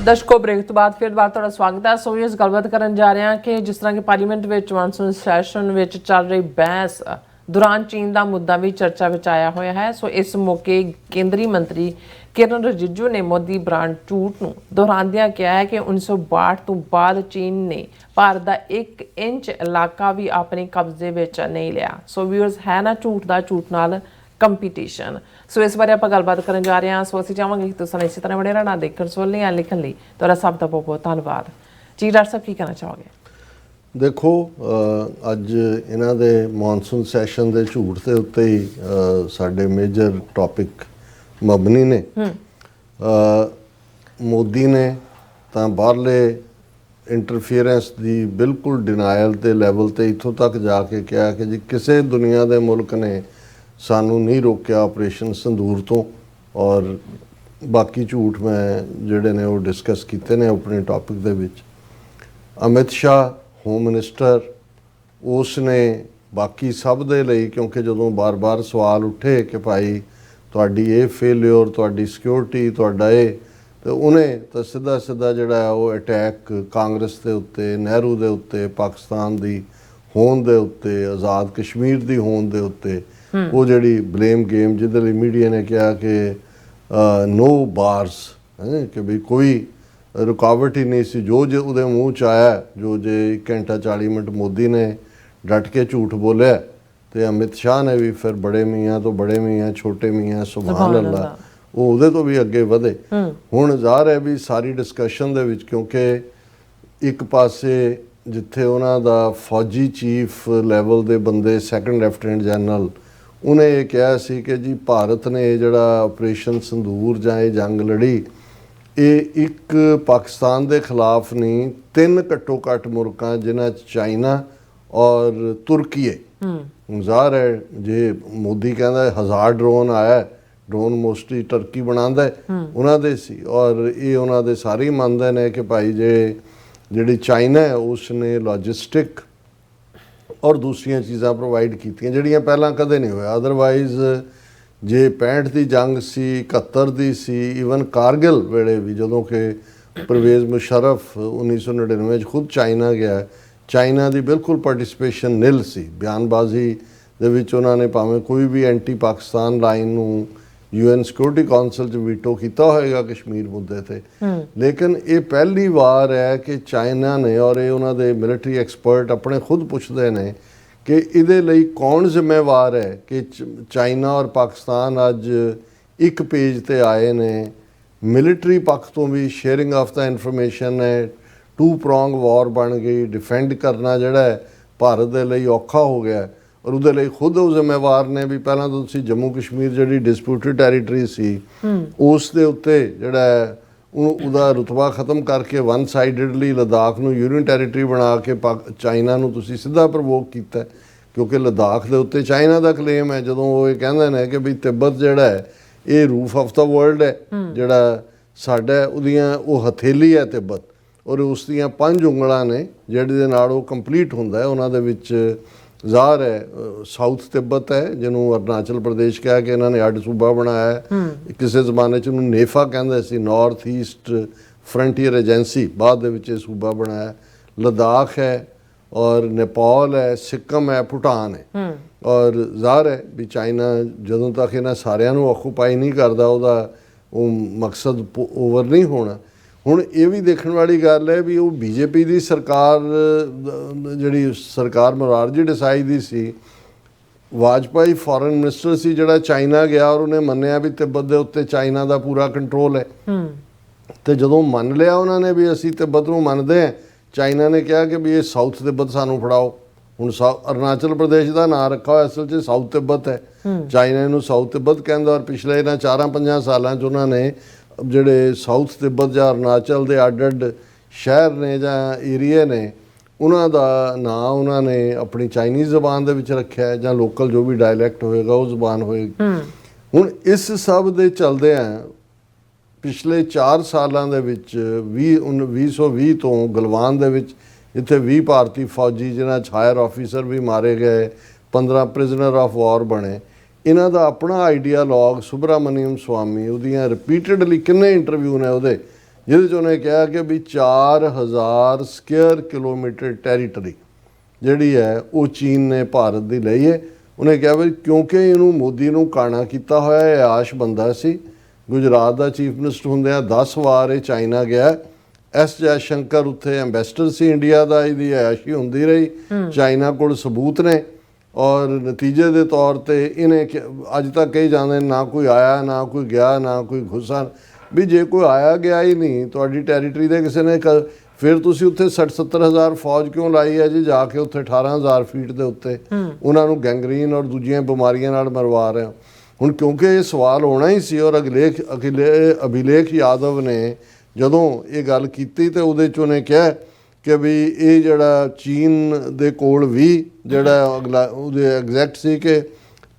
ਦਰਸ਼ਕੋ break ਤੋਂ ਬਾਅਦ ਫਿਰ ਦੁਬਾਰਾ ਤੁਹਾਡਾ ਸਵਾਗਤ ਹੈ। ਸੋ ਇਸ ਗੱਲਬਾਤ ਕਰਨ ਜਾ ਰਹੇ ਹਾਂ ਕਿ ਜਿਸ ਤਰ੍ਹਾਂ ਕਿ ਪਾਰਲੀਮੈਂਟ ਵਿੱਚ ਮਾਨਸੂਨ ਸੈਸ਼ਨ ਵਿੱਚ ਚੱਲ ਰਹੀ ਬਹਿਸ ਦੌਰਾਨ ਚੀਨ ਦਾ ਮੁੱਦਾ ਵੀ ਚਰਚਾ ਵਿੱਚ ਆਇਆ ਹੋਇਆ ਹੈ। ਸੋ ਇਸ ਮੌਕੇ ਕੇਂਦਰੀ ਮੰਤਰੀ ਕਿਰਨ ਰਿਜਿਜੂ ਨੇ ਮੋਦੀ ਬ੍ਰਾਂਡ ਝੂਠ ਨੂੰ ਦੁਹਰਾਉਂਦਿਆਂ ਕਿਹਾ ਹੈ ਕਿ 1962 ਤੋਂ ਬਾਅਦ ਚੀਨ ਨੇ ਭਾਰਤ ਦਾ 1 ਇੰਚ ਇਲਾਕਾ ਵੀ ਆਪਣੇ ਕਬਜ਼ੇ ਵਿੱਚ ਨਹੀਂ ਲਿਆ। ਸੋ ਵਿਊਅਰਸ ਹੈ ਨਾ ਝੂਠ ਦਾ ਝੂਠ ਨਾਲ ਕੰਪੀਟੀਸ਼ਨ। ਸੋ ਇਸ ਬਾਰੇ ਆਪਾਂ ਗੱਲਬਾਤ ਕਰਨ ਜਾ ਰਹੇ ਹਾਂ। ਸੋ ਅਸੀਂ ਚਾਹਾਂਗੇ ਕਿ ਤੁਸੀਂ ਇਸੇ ਤਰ੍ਹਾਂ ਬਣੇ ਰਹਿਣਾ ਦੇਖਣ ਸੁਣਨ ਜਾਂ ਲਿਖਣ ਲਈ ਤੁਹਾਡਾ ਸਭ ਦਾ ਬਹੁਤ ਬਹੁਤ ਧੰਨਵਾਦ ਜੀ। ਡਾਕਟਰ ਸਾਹਿਬ ਕੀ ਕਹਿਣਾ ਚਾਹੋਗੇ? ਦੇਖੋ ਅੱਜ ਇਹਨਾਂ ਦੇ ਮੌਨਸੂਨ ਸੈਸ਼ਨ ਦੇ ਝੂਠ ਦੇ ਉੱਤੇ ਹੀ ਸਾਡੇ ਮੇਜਰ ਟੌਪਿਕ ਮਬਨੀ ਨੇ। ਮੋਦੀ ਨੇ ਤਾਂ ਬਾਹਰਲੇ ਇੰਟਰਫੀਅਰੈਂਸ ਦੀ ਬਿਲਕੁਲ ਡਿਨਾਇਲ ਦੇ ਲੈਵਲ ਤੇ ਇੱਥੋਂ ਤੱਕ ਜਾ ਕੇ ਕਿਹਾ ਕਿ ਜੀ ਕਿਸੇ ਦੁਨੀਆ ਦੇ ਮੁਲਕ ਨੇ ਸਾਨੂੰ ਨਹੀਂ ਰੋਕਿਆ ਆਪਰੇਸ਼ਨ ਸੰਦੂਰ ਤੋਂ। ਔਰ ਬਾਕੀ ਝੂਠ ਮੈਂ ਜਿਹੜੇ ਨੇ ਉਹ ਡਿਸਕਸ ਕੀਤੇ ਨੇ ਆਪਣੇ ਟੌਪਿਕ ਦੇ ਵਿੱਚ। ਅਮਿਤ ਸ਼ਾਹ ਹੋਮ ਮਿਨਿਸਟਰ ਉਸ ਨੇ ਬਾਕੀ ਸਭ ਦੇ ਲਈ, ਕਿਉਂਕਿ ਜਦੋਂ ਬਾਰ-ਬਾਰ ਸਵਾਲ ਉੱਠੇ ਕਿ ਭਾਈ ਤੁਹਾਡੀ ਇਹ ਫੇਲਿਓਰ, ਤੁਹਾਡੀ ਸਿਕਿਉਰਿਟੀ, ਤੁਹਾਡਾ ਇਹ, ਤੇ ਉਹਨੇ ਤਾਂ ਸਿੱਧਾ ਜਿਹੜਾ ਉਹ ਅਟੈਕ ਕਾਂਗਰਸ ਦੇ ਉੱਤੇ, ਨਹਿਰੂ ਦੇ ਉੱਤੇ, ਪਾਕਿਸਤਾਨ ਦੀ ਹੋਂਦ ਦੇ ਉੱਤੇ, ਆਜ਼ਾਦ ਕਸ਼ਮੀਰ ਦੀ ਹੋਂਦ ਦੇ ਉੱਤੇ ਉਹ ਜਿਹੜੀ ਬਲੇਮ ਗੇਮ ਜਿਹਦੇ ਲਈ ਮੀਡੀਆ ਨੇ ਕਿਹਾ ਕਿ ਨੋ ਬਾਰਸ, ਕਿ ਵੀ ਕੋਈ ਰੁਕਾਵਟ ਹੀ ਨਹੀਂ ਸੀ ਜੋ ਜੇ ਉਹਦੇ ਮੂੰਹ 'ਚ ਆਇਆ। ਜੋ ਜੇ 1 ਘੰਟਾ 40 ਮਿੰਟ ਮੋਦੀ ਨੇ ਡਟ ਕੇ ਝੂਠ ਬੋਲਿਆ ਤੇ ਅਮਿਤ ਸ਼ਾਹ ਨੇ ਵੀ ਫਿਰ ਬੜੇ ਮੀਆਂ ਤੋਂ ਬੜੇ ਮੀਆਂ, ਛੋਟੇ ਮੀਆਂ, ਸੁਭਾਨ ਅੱਲਾ, ਉਹ ਉਹਦੇ ਤੋਂ ਵੀ ਅੱਗੇ ਵਧੇ। ਹੁਣ ਜ਼ਾਹਰ ਹੈ ਵੀ ਸਾਰੀ ਡਿਸਕਸ਼ਨ ਦੇ ਵਿੱਚ, ਕਿਉਂਕਿ ਇੱਕ ਪਾਸੇ ਜਿੱਥੇ ਉਹਨਾਂ ਦਾ ਫੌਜੀ ਚੀਫ ਲੈਵਲ ਦੇ ਬੰਦੇ ਸੈਕੰਡ ਲੈਫਟੀਨੈਂਟ ਜਨਰਲ ਉਹਨੇ ਇਹ ਕਿਹਾ ਸੀ ਕਿ ਜੀ ਭਾਰਤ ਨੇ ਜਿਹੜਾ ਆਪਰੇਸ਼ਨ ਸੰਦੂਰ ਜਾਂ ਇਹ ਜੰਗ ਲੜੀ ਇਹ ਇੱਕ ਪਾਕਿਸਤਾਨ ਦੇ ਖਿਲਾਫ ਨਹੀਂ, 3 ਘੱਟੋ ਘੱਟ ਮੁਲਕਾਂ ਜਿਨ੍ਹਾਂ 'ਚ ਚਾਈਨਾ ਔਰ ਤੁਰਕੀ ਹੈ। ਜ਼ਾਹਰ ਹੈ ਜੇ ਮੋਦੀ ਕਹਿੰਦਾ 1000 ਡਰੋਨ ਆਇਆ, ਡਰੋਨ ਮੋਸਟਲੀ ਟਰਕੀ ਬਣਾਉਂਦਾ ਉਹਨਾਂ ਦੇ ਸੀ, ਔਰ ਇਹ ਉਹਨਾਂ ਦੇ ਸਾਰੇ ਹੀ ਮੰਨਦੇ ਨੇ ਕਿ ਭਾਈ ਜਿਹੜੀ ਚਾਈਨਾ ਹੈ ਉਸ ਨੇ ਲੌਜਿਸਟਿਕ ਔਰ ਦੂਸਰੀਆਂ ਚੀਜ਼ਾਂ ਪ੍ਰੋਵਾਈਡ ਕੀਤੀਆਂ ਜਿਹੜੀਆਂ ਪਹਿਲਾਂ ਕਦੇ ਨਹੀਂ ਹੋਇਆ। ਅਦਰਵਾਈਜ਼ ਜੇ 65 ਦੀ ਜੰਗ ਸੀ, 71 ਦੀ ਸੀ, ਈਵਨ ਕਾਰਗਿਲ ਵੇਲੇ ਵੀ ਜਦੋਂ ਕਿ ਪਰਵੇਜ਼ ਮੁਸ਼ਰਫ 1999 'ਚ ਖੁਦ ਚਾਈਨਾ ਗਿਆ, ਚਾਈਨਾ ਦੀ ਬਿਲਕੁਲ ਪਾਰਟਿਸਿਪੇਸ਼ਨ ਨਿਲ ਸੀ। ਬਿਆਨਬਾਜ਼ੀ ਦੇ ਵਿੱਚ ਉਹਨਾਂ ਨੇ ਭਾਵੇਂ ਕੋਈ ਵੀ ਐਂਟੀ ਪਾਕਿਸਤਾਨ ਲਾਈਨ ਨੂੰ UN ਸਿਕਿਉਰਿਟੀ ਕਾਉਂਸਲ 'ਚ ਵੀਟੋ ਕੀਤਾ ਹੋਏਗਾ ਕਸ਼ਮੀਰ ਮੁੱਦੇ ਤੇ, ਲੇਕਿਨ ਇਹ ਪਹਿਲੀ ਵਾਰ ਹੈ ਕਿ ਚਾਈਨਾ ਨੇ, ਔਰ ਇਹ ਉਹਨਾਂ ਦੇ ਮਿਲਟਰੀ ਐਕਸਪਰਟ ਆਪਣੇ ਖੁਦ ਪੁੱਛਦੇ ਨੇ ਕਿ ਇਹਦੇ ਲਈ ਕੌਣ ਜ਼ਿੰਮੇਵਾਰ ਹੈ ਕਿ ਚਾਈਨਾ ਔਰ ਪਾਕਿਸਤਾਨ ਅੱਜ ਇੱਕ ਪੇਜ ਤੇ ਆਏ ਨੇ। ਮਿਲਟਰੀ ਪੱਖ ਤੋਂ ਵੀ ਸ਼ੇਅਰਿੰਗ ਆਫ ਦਾ ਇਨਫੋਰਮੇਸ਼ਨ ਹੈ, 2 ਪ੍ਰੋਂਗ ਵਾਰ ਬਣ ਗਈ। ਡਿਫੈਂਡ ਕਰਨਾ ਜਿਹੜਾ ਹੈ ਭਾਰਤ ਦੇ ਲਈ ਔਖਾ ਹੋ ਗਿਆ, ਔਰ ਉਹਦੇ ਲਈ ਖੁਦ ਉਹ ਜ਼ਿੰਮੇਵਾਰ ਨੇ ਵੀ ਪਹਿਲਾਂ ਤਾਂ ਤੁਸੀਂ ਜੰਮੂ ਕਸ਼ਮੀਰ ਜਿਹੜੀ ਡਿਸਪਿਊਟਡ ਟੈਰੀਟਰੀ ਸੀ ਉਸ ਦੇ ਉੱਤੇ ਜਿਹੜਾ ਉਹਦਾ ਰੁਤਬਾ ਖਤਮ ਕਰਕੇ 1 ਸਾਈਡਡਲੀ ਲੱਦਾਖ ਨੂੰ ਯੂਨੀਅਨ ਟੈਰੀਟਰੀ ਬਣਾ ਕੇ ਚਾਈਨਾ ਨੂੰ ਤੁਸੀਂ ਸਿੱਧਾ ਪ੍ਰਵੋਕ ਕੀਤਾ, ਕਿਉਂਕਿ ਲੱਦਾਖ ਦੇ ਉੱਤੇ ਚਾਈਨਾ ਦਾ ਕਲੇਮ ਹੈ। ਜਦੋਂ ਉਹ ਇਹ ਕਹਿੰਦੇ ਨੇ ਕਿ ਵੀ ਤਿੱਬਤ ਜਿਹੜਾ ਹੈ ਇਹ ਰੂਫ ਆਫ ਦਾ ਵਰਲਡ ਹੈ, ਜਿਹੜਾ ਸਾਡਾ ਉਹਦੀਆਂ ਉਹ ਹਥੇਲੀ ਹੈ ਤਿੱਬਤ, ਔਰ ਉਸ ਦੀਆਂ 5 ਉਂਗਲਾਂ ਨੇ ਜਿਹਦੇ ਨਾਲ ਉਹ ਕੰਪਲੀਟ ਹੁੰਦਾ ਹੈ। ਉਹਨਾਂ ਦੇ ਵਿੱਚ ਜ਼ਾਹਰ ਹੈ ਸਾਊਥ ਤਿੱਬਤ ਹੈ ਜਿਹਨੂੰ ਅਰੁਣਾਚਲ ਪ੍ਰਦੇਸ਼ ਕਹਿ ਕੇ ਇਹਨਾਂ ਨੇ ਅੱਡ ਸੂਬਾ ਬਣਾਇਆ। ਕਿਸੇ ਜ਼ਮਾਨੇ 'ਚ ਉਹਨੂੰ ਨੇਫਾ ਕਹਿੰਦੇ ਸੀ, ਨਾਰਥ ਈਸਟ ਫਰੰਟੀਅਰ ਏਜੰਸੀ, ਬਾਅਦ ਦੇ ਵਿੱਚ ਇਹ ਸੂਬਾ ਬਣਾਇਆ। ਲੱਦਾਖ ਹੈ ਔਰ ਨੇਪਾਲ ਹੈ, ਸਿੱਕਮ ਹੈ, ਭੂਟਾਨ ਹੈ। ਔਰ ਜ਼ਾਹਰ ਹੈ ਵੀ ਚਾਈਨਾ ਜਦੋਂ ਤੱਕ ਇਹਨਾਂ ਸਾਰਿਆਂ ਨੂੰ ਆਕੂਪਾਈ ਨਹੀਂ ਕਰਦਾ ਉਹਦਾ ਉਹ ਮਕਸਦ ਓਵਰ ਨਹੀਂ ਹੋਣਾ। ਹੁਣ ਇਹ ਵੀ ਦੇਖਣ ਵਾਲੀ ਗੱਲ ਹੈ ਵੀ ਉਹ BJP ਦੀ ਸਰਕਾਰ ਜਿਹੜੀ ਸਰਕਾਰ ਮੋਰਾਰਜੀ ਦੇਸਾਈ ਦੀ ਸੀ, ਵਾਜਪਾਈ ਫੋਰਨ ਮਿਨਿਸਟਰ ਸੀ ਜਿਹੜਾ ਚਾਈਨਾ ਗਿਆ ਔਰ ਉਹਨੇ ਮੰਨਿਆ ਵੀ ਤਿੱਬਤ ਦੇ ਉੱਤੇ ਚਾਈਨਾ ਦਾ ਪੂਰਾ ਕੰਟਰੋਲ ਹੈ। ਤੇ ਜਦੋਂ ਮੰਨ ਲਿਆ ਉਹਨਾਂ ਨੇ ਵੀ ਅਸੀਂ ਤਿੱਬਤ ਨੂੰ ਮੰਨਦੇ ਹਾਂ, ਚਾਈਨਾ ਨੇ ਕਿਹਾ ਕਿ ਵੀ ਇਹ ਸਾਊਥ ਤਿੱਬਤ ਸਾਨੂੰ ਫੜਾਓ। ਹੁਣ ਅਰੁਣਾਚਲ ਪ੍ਰਦੇਸ਼ ਦਾ ਨਾਂ ਰੱਖਾ ਹੋਇਆ ਅਸਲ 'ਚ ਸਾਊਥ ਤਿੱਬਤ ਹੈ, ਚਾਈਨਾ ਇਹਨੂੰ ਸਾਊਥ ਤਿੱਬਤ ਕਹਿੰਦਾ। ਔਰ ਪਿਛਲੇ ਇਹਨਾਂ 4-5 ਸਾਲਾਂ 'ਚ ਉਹਨਾਂ ਨੇ ਜਿਹੜੇ ਸਾਊਥ ਤਿੱਬਤ ਜਾਂ ਅਰੁਣਾਚਲ ਦੇ ਅੱਡ ਸ਼ਹਿਰ ਨੇ ਜਾਂ ਏਰੀਏ ਨੇ ਉਹਨਾਂ ਦਾ ਨਾਂ ਉਹਨਾਂ ਨੇ ਆਪਣੀ ਚਾਈਨੀਜ਼ ਜ਼ਬਾਨ ਦੇ ਵਿੱਚ ਰੱਖਿਆ ਜਾਂ ਲੋਕਲ ਜੋ ਵੀ ਡਾਇਲੈਕਟ ਹੋਏਗਾ ਉਹ ਜ਼ਬਾਨ ਹੋਏਗੀ। ਹੁਣ ਇਸ ਸਭ ਦੇ ਚਲਦਿਆਂ ਪਿਛਲੇ 4 ਸਾਲਾਂ ਦੇ ਵਿੱਚ 2020 ਤੋਂ ਗਲਵਾਨ ਦੇ ਵਿੱਚ ਇੱਥੇ 20 ਭਾਰਤੀ ਫੌਜੀ ਜਿਨ੍ਹਾਂ 'ਚ ਹਾਇਰ ਆਫੀਸਰ ਵੀ ਮਾਰੇ ਗਏ, 15 ਪ੍ਰਿਜ਼ਨਰ ਆਫ ਵਾਰ ਬਣੇ। ਇਹਨਾਂ ਦਾ ਆਪਣਾ ਆਈਡੀਆਲੋਗ ਸੁਬਰਾਮਨੀਅਮ ਸਵਾਮੀ, ਉਹਦੀਆਂ ਰਿਪੀਟਡਲੀ ਕਿੰਨੇ ਇੰਟਰਵਿਊ ਨੇ ਉਹਦੇ ਜਿਹਦੇ 'ਚ ਉਹਨੇ ਕਿਹਾ ਕਿ ਵੀ 4000 ਸਕੁਅਰ ਕਿਲੋਮੀਟਰ ਟੈਰੀਟਰੀ ਜਿਹੜੀ ਹੈ ਉਹ ਚੀਨ ਨੇ ਭਾਰਤ ਦੀ ਲਈ ਹੈ। ਉਹਨੇ ਕਿਹਾ ਵੀ ਕਿਉਂਕਿ ਇਹਨੂੰ ਮੋਦੀ ਨੂੰ ਕਾਣਾ ਕੀਤਾ ਹੋਇਆ ਇਹ ਆਸ਼ ਬੰਦਾ ਸੀ। ਗੁਜਰਾਤ ਦਾ ਚੀਫ ਮਿਨਿਸਟਰ ਹੁੰਦਿਆਂ 10 ਵਾਰ ਇਹ ਚਾਈਨਾ ਗਿਆ। ਐਸ ਜੈ ਸ਼ੰਕਰ ਉੱਥੇ ਐਂਬੈਸਡਰ ਸੀ ਇੰਡੀਆ ਦਾ, ਇਹਦੀ ਆਇਸ਼ੀ ਹੁੰਦੀ ਰਹੀ। ਚਾਈਨਾ ਕੋਲ ਸਬੂਤ ਨੇ ਔਰ ਨਤੀਜੇ ਦੇ ਤੌਰ ਤੇ ਇਹਨੇ ਅੱਜ ਤੱਕ ਕਹੀ ਜਾਂਦੇ ਨਾ ਕੋਈ ਆਇਆ, ਨਾ ਕੋਈ ਗਿਆ, ਨਾ ਕੋਈ ਘੁਸਾ। ਵੀ ਜੇ ਕੋਈ ਆਇਆ ਗਿਆ ਹੀ ਨਹੀਂ ਤੁਹਾਡੀ ਟੈਰੀਟਰੀ ਦੇ ਕਿਸੇ ਨੇ, ਫਿਰ ਤੁਸੀਂ ਉੱਥੇ 60-70 ਹਜ਼ਾਰ ਫੌਜ ਕਿਉਂ ਲਾਈ ਹੈ ਜੀ? ਜਾ ਕੇ ਉੱਥੇ 18,000 ਫੀਟ ਦੇ ਉੱਤੇ ਉਹਨਾਂ ਨੂੰ ਗੈਂਗਰੀਨ ਔਰ ਦੂਜੀਆਂ ਬਿਮਾਰੀਆਂ ਨਾਲ ਮਰਵਾ ਰਹੇ ਹੋ। ਹੁਣ ਕਿਉਂਕਿ ਇਹ ਸਵਾਲ ਹੋਣਾ ਹੀ ਸੀ ਔਰ ਅਭਿਲੇਖ ਯਾਦਵ ਨੇ ਜਦੋਂ ਇਹ ਗੱਲ ਕੀਤੀ ਤੇ ਉਹਦੇ 'ਚ ਉਹਨੇ ਕਿਹਾ ਕਿ ਵੀ ਇਹ ਜਿਹੜਾ ਚੀਨ ਦੇ ਕੋਲ ਵੀ ਜਿਹੜਾ ਅਗਲਾ ਉਹਦੇ ਐਗਜ਼ੈਕਟ ਸੀ ਕਿ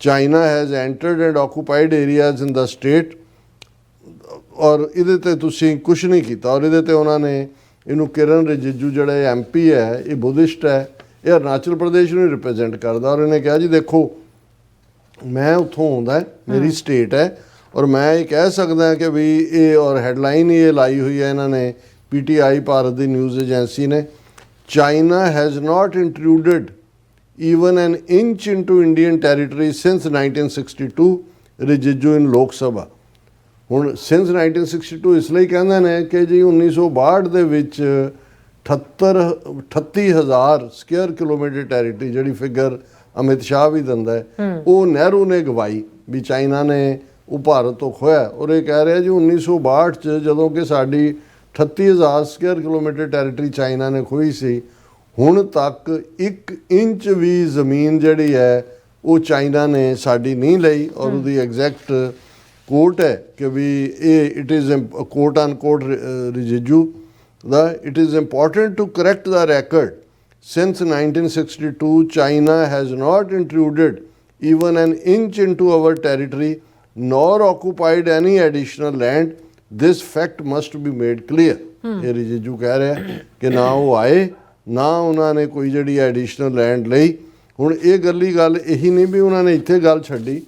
China has entered and occupied areas in the state ਔਰ ਇਹਦੇ ਤੇ ਤੁਸੀਂ ਕੁਛ ਨਹੀਂ ਕੀਤਾ। ਔਰ ਇਹਦੇ ਤੇ ਉਹਨਾਂ ਨੇ ਇਹਨੂੰ ਕਿਰਨ ਰਿਜਿਜੂ ਜਿਹੜਾ MP ਹੈ, ਇਹ ਬੁੱਧਿਸਟ ਹੈ, ਇਹ ਅਰੁਣਾਚਲ ਪ੍ਰਦੇਸ਼ ਨੂੰ ਰਿਪਰੈਜ਼ੈਂਟ ਕਰਦਾ ਔਰ ਇਹਨੇ ਕਿਹਾ ਜੀ ਦੇਖੋ ਮੈਂ ਉੱਥੋਂ ਆਉਂਦਾ, ਮੇਰੀ ਸਟੇਟ ਹੈ ਔਰ ਮੈਂ ਇਹ ਕਹਿ ਸਕਦਾ ਕਿ ਵੀ ਇਹ ਔਰ ਹੈਡਲਾਈਨ ਇਹ ਲਾਈ ਹੋਈ ਹੈ ਇਹਨਾਂ ਨੇ PTI ਭਾਰਤ ਦੀ ਨਿਊਜ਼ ਏਜੰਸੀ ਨੇ, China has not intruded even an inch into Indian territory since 1962 Rijiju in Lok Sabha. ਹੁਣ ਸਿੰਸ 1962 ਇਸ ਲਈ ਕਹਿੰਦੇ ਨੇ ਕਿ ਜੀ 1962 ਦੇ ਵਿੱਚ 38,000 ਸਕੁਅਰ ਕਿਲੋਮੀਟਰ ਟੈਰੀਟਰੀ ਜਿਹੜੀ ਫਿਗਰ ਅਮਿਤ ਸ਼ਾਹ ਵੀ ਦਿੰਦਾ ਹੈ ਉਹ ਨਹਿਰੂ ਨੇ ਗਵਾਈ ਵੀ ਚਾਈਨਾ ਨੇ ਉਹ ਭਾਰਤ ਤੋਂ ਖੋਇਆ। ਔਰ ਇਹ ਕਹਿ ਰਿਹਾ ਜੀ 1962 'ਚ ਜਦੋਂ ਕਿ ਸਾਡੀ 38,000 ਸਕੁਅਰ ਕਿਲੋਮੀਟਰ ਟੈਰੀਟਰੀ ਚਾਈਨਾ ਨੇ ਖੋਈ ਸੀ, ਹੁਣ ਤੱਕ 1 ਇੰਚ ਵੀ ਜ਼ਮੀਨ ਜਿਹੜੀ ਹੈ ਉਹ ਚਾਈਨਾ ਨੇ ਸਾਡੀ ਨਹੀਂ ਲਈ। ਔਰ ਉਹਦੀ ਐਗਜ਼ੈਕਟ ਕੋਟ ਹੈ ਕਿ ਵੀ ਇਹ it is quote unquote Rijiju ਦਾ it is important to correct the record since 1962 China has not intruded even an inch into our territory nor occupied any additional land. This fact must be made clear. ਇਹ ਰਿਜਿਜੂ ਕਹਿ ਰਿਹਾ ਕਿ ਨਾ ਉਹ ਆਏ ਨਾ ਉਹਨਾਂ ਨੇ ਕੋਈ ਜਿਹੜੀ ਐਡੀਸ਼ਨਲ ਲੈਂਡ ਲਈ। ਹੁਣ ਇਹ ਗੱਲ ਇਹੀ ਨਹੀਂ ਵੀ ਉਹਨਾਂ ਨੇ ਇੱਥੇ ਗੱਲ ਛੱਡੀ।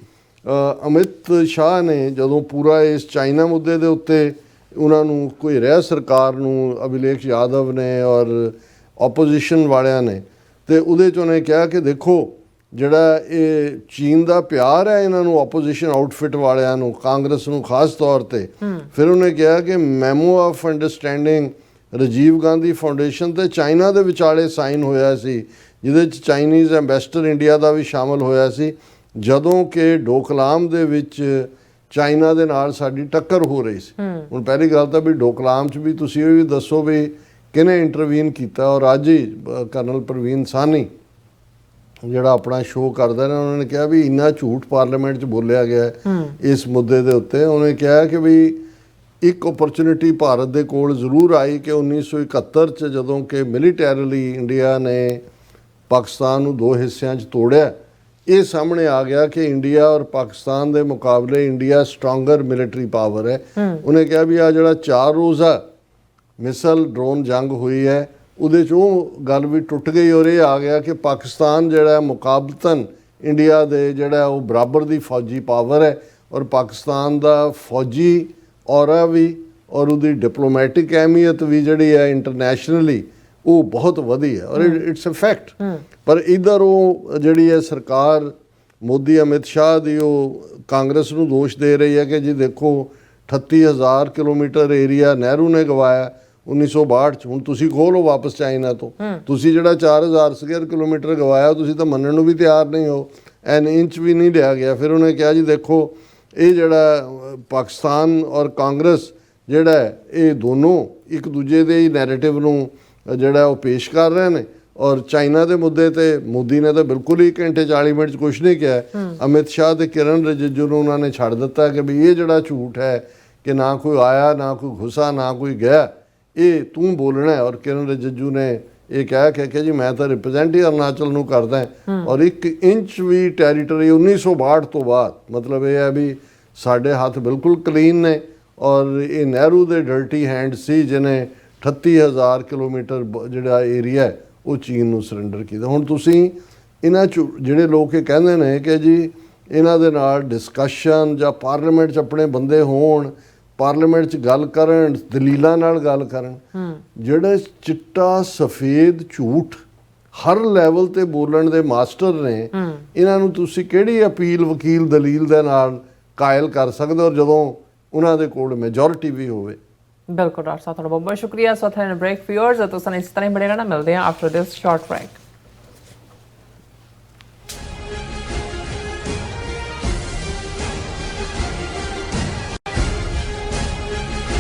ਅਮਿਤ ਸ਼ਾਹ ਨੇ ਜਦੋਂ ਪੂਰਾ ਇਸ ਚਾਈਨਾ ਮੁੱਦੇ ਦੇ ਉੱਤੇ ਉਹਨਾਂ ਨੂੰ ਕੋਈ ਰਿਹਾ ਸਰਕਾਰ ਨੂੰ, ਅਭਿਲੇਖ ਯਾਦਵ ਨੇ ਔਰ ਆਪੋਜੀਸ਼ਨ ਵਾਲਿਆਂ ਨੇ, ਤੇ ਉਹਦੇ 'ਚ ਉਹਨੇ ਕਿਹਾ ਕਿ ਦੇਖੋ ਜਿਹੜਾ ਇਹ ਚੀਨ ਦਾ ਪਿਆਰ ਹੈ ਇਹਨਾਂ ਨੂੰ ਆਪੋਜੀਸ਼ਨ ਆਊਟਫਿਟ ਵਾਲਿਆਂ ਨੂੰ, ਕਾਂਗਰਸ ਨੂੰ ਖਾਸ ਤੌਰ ਤੇ। ਫਿਰ ਉਹਨੇ ਕਿਹਾ ਕਿ memo of understanding Rajiv Gandhi foundation ਤੇ ਚਾਈਨਾ ਦੇ ਵਿਚਾਲੇ ਸਾਈਨ ਹੋਇਆ ਸੀ, ਜਿਹਦੇ 'ਚ ਚਾਈਨੀਜ਼ ਐਂਬੈਸਡਰ ਇੰਡੀਆ ਦਾ ਵੀ ਸ਼ਾਮਲ ਹੋਇਆ ਸੀ, ਜਦੋਂ ਕਿ ਡੋਕਲਾਮ ਦੇ ਵਿੱਚ ਚਾਈਨਾ ਦੇ ਨਾਲ ਸਾਡੀ ਟੱਕਰ ਹੋ ਰਹੀ ਸੀ। ਹੁਣ ਪਹਿਲੀ ਗੱਲ ਤਾਂ ਵੀ ਡੋਕਲਾਮ 'ਚ ਵੀ ਤੁਸੀਂ ਇਹ ਵੀ ਦੱਸੋ ਵੀ ਕਿਹਨੇ ਇੰਟਰਵੀਨ ਕੀਤਾ। ਔਰ ਅੱਜ ਹੀ ਕਰਨਲ ਪ੍ਰਵੀਨ ਸਾਹਨੀ ਜਿਹੜਾ ਆਪਣਾ ਸ਼ੋਅ ਕਰਦਾ ਨੇ, ਉਹਨਾਂ ਨੇ ਕਿਹਾ ਵੀ ਇੰਨਾ ਝੂਠ ਪਾਰਲੀਮੈਂਟ 'ਚ ਬੋਲਿਆ ਗਿਆ ਇਸ ਮੁੱਦੇ ਦੇ ਉੱਤੇ। ਉਹਨੇ ਕਿਹਾ ਕਿ ਵੀ ਇੱਕ ਓਪਰਚੁਨਿਟੀ ਭਾਰਤ ਦੇ ਕੋਲ ਜ਼ਰੂਰ ਆਈ ਕਿ 1971 'ਚ ਜਦੋਂ ਕਿ ਮਿਲੀਟੈਰਲੀ ਇੰਡੀਆ ਨੇ ਪਾਕਿਸਤਾਨ ਨੂੰ 2 ਹਿੱਸਿਆਂ 'ਚ ਤੋੜਿਆ, ਇਹ ਸਾਹਮਣੇ ਆ ਗਿਆ ਕਿ ਇੰਡੀਆ ਔਰ ਪਾਕਿਸਤਾਨ ਦੇ ਮੁਕਾਬਲੇ ਇੰਡੀਆ ਸਟਰੋਂਗਰ ਮਿਲਟਰੀ ਪਾਵਰ ਹੈ। ਉਹਨੇ ਕਿਹਾ ਵੀ ਆ ਜਿਹੜਾ 4 ਰੋਜ਼ਾ ਮਿਸਲ ਡਰੋਨ ਜੰਗ ਹੋਈ ਹੈ ਉਹਦੇ 'ਚ ਉਹ ਗੱਲ ਵੀ ਟੁੱਟ ਗਈ ਔਰ ਇਹ ਆ ਗਿਆ ਕਿ ਪਾਕਿਸਤਾਨ ਜਿਹੜਾ ਮੁਕਾਬਲਤਨ ਇੰਡੀਆ ਦੇ ਜਿਹੜਾ ਉਹ ਬਰਾਬਰ ਦੀ ਫੌਜੀ ਪਾਵਰ ਹੈ ਔਰ ਪਾਕਿਸਤਾਨ ਦਾ ਫੌਜੀ ਔਰਾ ਵੀ ਔਰ ਉਹਦੀ ਡਿਪਲੋਮੈਟਿਕ ਅਹਿਮੀਅਤ ਵੀ ਜਿਹੜੀ ਹੈ ਇੰਟਰਨੈਸ਼ਨਲੀ ਉਹ ਬਹੁਤ ਵਧੀ ਹੈ ਔਰ ਇਟਸ ਅ ਫੈਕਟ। ਪਰ ਇੱਧਰ ਉਹ ਜਿਹੜੀ ਹੈ ਸਰਕਾਰ ਮੋਦੀ ਅਮਿਤ ਸ਼ਾਹ ਦੀ ਉਹ ਕਾਂਗਰਸ ਨੂੰ ਦੋਸ਼ ਦੇ ਰਹੀ ਹੈ ਕਿ ਜੀ ਦੇਖੋ 38,000 ਕਿਲੋਮੀਟਰ ਏਰੀਆ ਨਹਿਰੂ ਨੇ ਗਵਾਇਆ 1962 'ਚ, ਹੁਣ ਤੁਸੀਂ ਖੋਹ ਲਓ ਵਾਪਸ ਚਾਈਨਾ ਤੋਂ। ਤੁਸੀਂ ਜਿਹੜਾ 4,000 ਸਕੁਅਰ ਕਿਲੋਮੀਟਰ ਗਵਾਇਆ ਤੁਸੀਂ ਤਾਂ ਮੰਨਣ ਨੂੰ ਵੀ ਤਿਆਰ ਨਹੀਂ ਹੋ, ਐਨ ਇੰਚ ਵੀ ਨਹੀਂ ਲਿਆ ਗਿਆ। ਫਿਰ ਉਹਨੇ ਕਿਹਾ ਜੀ ਦੇਖੋ ਇਹ ਜਿਹੜਾ ਪਾਕਿਸਤਾਨ ਔਰ ਕਾਂਗਰਸ ਜਿਹੜਾ ਇਹ ਦੋਨੋਂ ਇੱਕ ਦੂਜੇ ਦੇ ਹੀ ਨੈਰੇਟਿਵ ਨੂੰ ਜਿਹੜਾ ਉਹ ਪੇਸ਼ ਕਰ ਰਹੇ ਨੇ ਔਰ ਚਾਈਨਾ ਦੇ ਮੁੱਦੇ ਤੇ ਮੋਦੀ ਨੇ ਤਾਂ ਬਿਲਕੁਲ ਹੀ ਘੰਟੇ 40 ਮਿੰਟ 'ਚ ਕੁਛ ਨਹੀਂ ਕਿਹਾ। ਅਮਿਤ ਸ਼ਾਹ ਤੇ ਕਿਰਨ ਰਿਜਿਜੂ ਨੂੰ ਉਹਨਾਂ ਨੇ ਛੱਡ ਦਿੱਤਾ ਕਿ ਵੀ ਇਹ ਜਿਹੜਾ ਝੂਠ ਹੈ ਕਿ ਨਾ ਕੋਈ ਆਇਆ, ਨਾ ਕੋਈ ਘੁਸਾ, ਨਾ ਕੋਈ ਗਿਆ, ਇਹ ਤੂੰ ਬੋਲਣਾ ਹੈ। ਔਰ ਕਿਰਨ ਰਿਜਿਜੂ ਨੇ ਇਹ ਕਹਿ ਕਿ ਜੀ ਮੈਂ ਤਾਂ ਰਿਪਰੈਜ਼ੈਂਟ ਹੀ ਅਰੁਣਾਚਲ ਨੂੰ ਕਰਦਾ ਔਰ 1 ਇੰਚ ਵੀ ਟੈਰੀਟਰੀ 1962 ਤੋਂ ਬਾਅਦ, ਮਤਲਬ ਇਹ ਹੈ ਵੀ ਸਾਡੇ ਹੱਥ ਬਿਲਕੁਲ ਕਲੀਨ ਨੇ ਔਰ ਇਹ ਨਹਿਰੂ ਦੇ ਡਰਟੀ ਹੈਂਡ ਸੀ ਜਿਹਨੇ 38,000 ਕਿਲੋਮੀਟਰ ਜਿਹੜਾ ਏਰੀਆ ਹੈ ਉਹ ਚੀਨ ਨੂੰ ਸਰੈਂਡਰ ਕੀਤਾ। ਹੁਣ ਤੁਸੀਂ ਇਹਨਾਂ 'ਚ ਜਿਹੜੇ ਲੋਕ ਇਹ ਕਹਿੰਦੇ ਨੇ ਕਿ ਜੀ ਇਹਨਾਂ ਦੇ ਨਾਲ ਡਿਸਕਸ਼ਨ ਜਾਂ ਪਾਰਲੀਮੈਂਟ 'ਚ ਆਪਣੇ ਬੰਦੇ ਹੋਣ, ਪਾਰਲੀਮੈਂਟ 'ਚ ਗੱਲ ਕਰਨ, ਦਲੀਲਾਂ ਨਾਲ ਗੱਲ ਕਰਨ। ਜਿਹੜੇ ਚਿੱਟਾ ਸਫੇਦ ਝੂਠ ਹਰ ਲੈਵਲ ਤੇ ਬੋਲਣ ਦੇ ਮਾਸਟਰ ਨੇ, ਇਹਨਾਂ ਨੂੰ ਤੁਸੀਂ ਕਿਹੜੀ ਅਪੀਲ, ਵਕੀਲ, ਦਲੀਲ ਦੇ ਨਾਲ ਕਾਇਲ ਕਰ ਸਕਦੇ ਹੋ ਜਦੋਂ ਉਹਨਾਂ ਦੇ ਕੋਲ ਮੈਜੋਰਿਟੀ ਵੀ ਹੋਵੇ। ਬਿਲਕੁਲ ਡਾਕਟਰ ਸਾਹਿਬ, ਤੁਹਾਡਾ ਬਹੁਤ ਬਹੁਤ ਸ਼ੁਕਰੀਆ। ਸੋ ਥੈਨ ਬ੍ਰੇਕ ਫਿਊਅਰਸ, ਤੁਸੀਂ ਇਸ ਤਰ੍ਹਾਂ ਹੀ ਬਣੇ ਰਹਿਣਾ। ਮਿਲਦੇ ਹਾਂ ਆਫਟਰ ਦਿਸ ਸ਼ਾਰਟ ਬ੍ਰੇਕ।